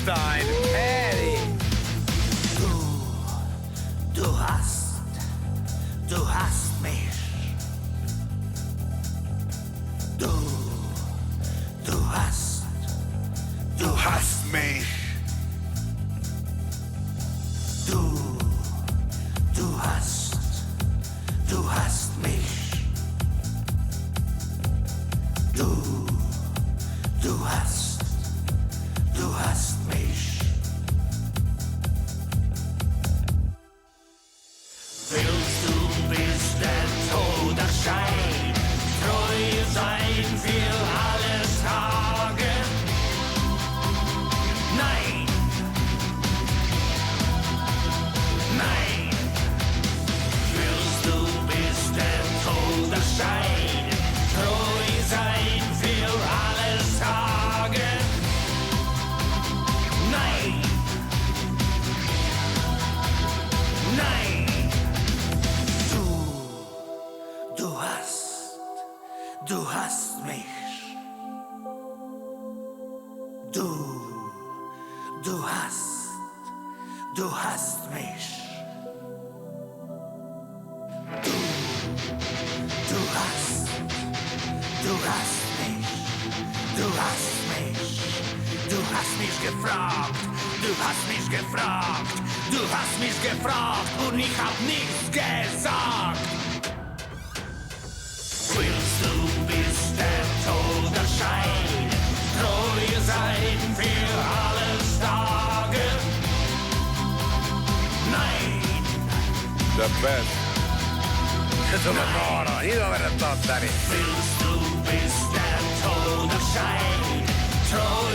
Frankenstein. Eddie. Du hast mich. Du hast mich. Du hast mich. Du hast mich. Willst du bis der Tod erscheint, treu sein für alle Tage? Nein. Nein. Willst du bis der Tod erscheint, treu sein für alle Tage? Nein. Nein. Du hast mich. Du hast mich. Du hast mich. Du hast mich gefragt. Du hast mich gefragt und ich hab nichts gesagt. Willst du bis der Tod erscheint, treu sein für alle Tage? Nein. The best. Sono buono, io avrei Tottari. Willst du bis der Tod erscheint, treu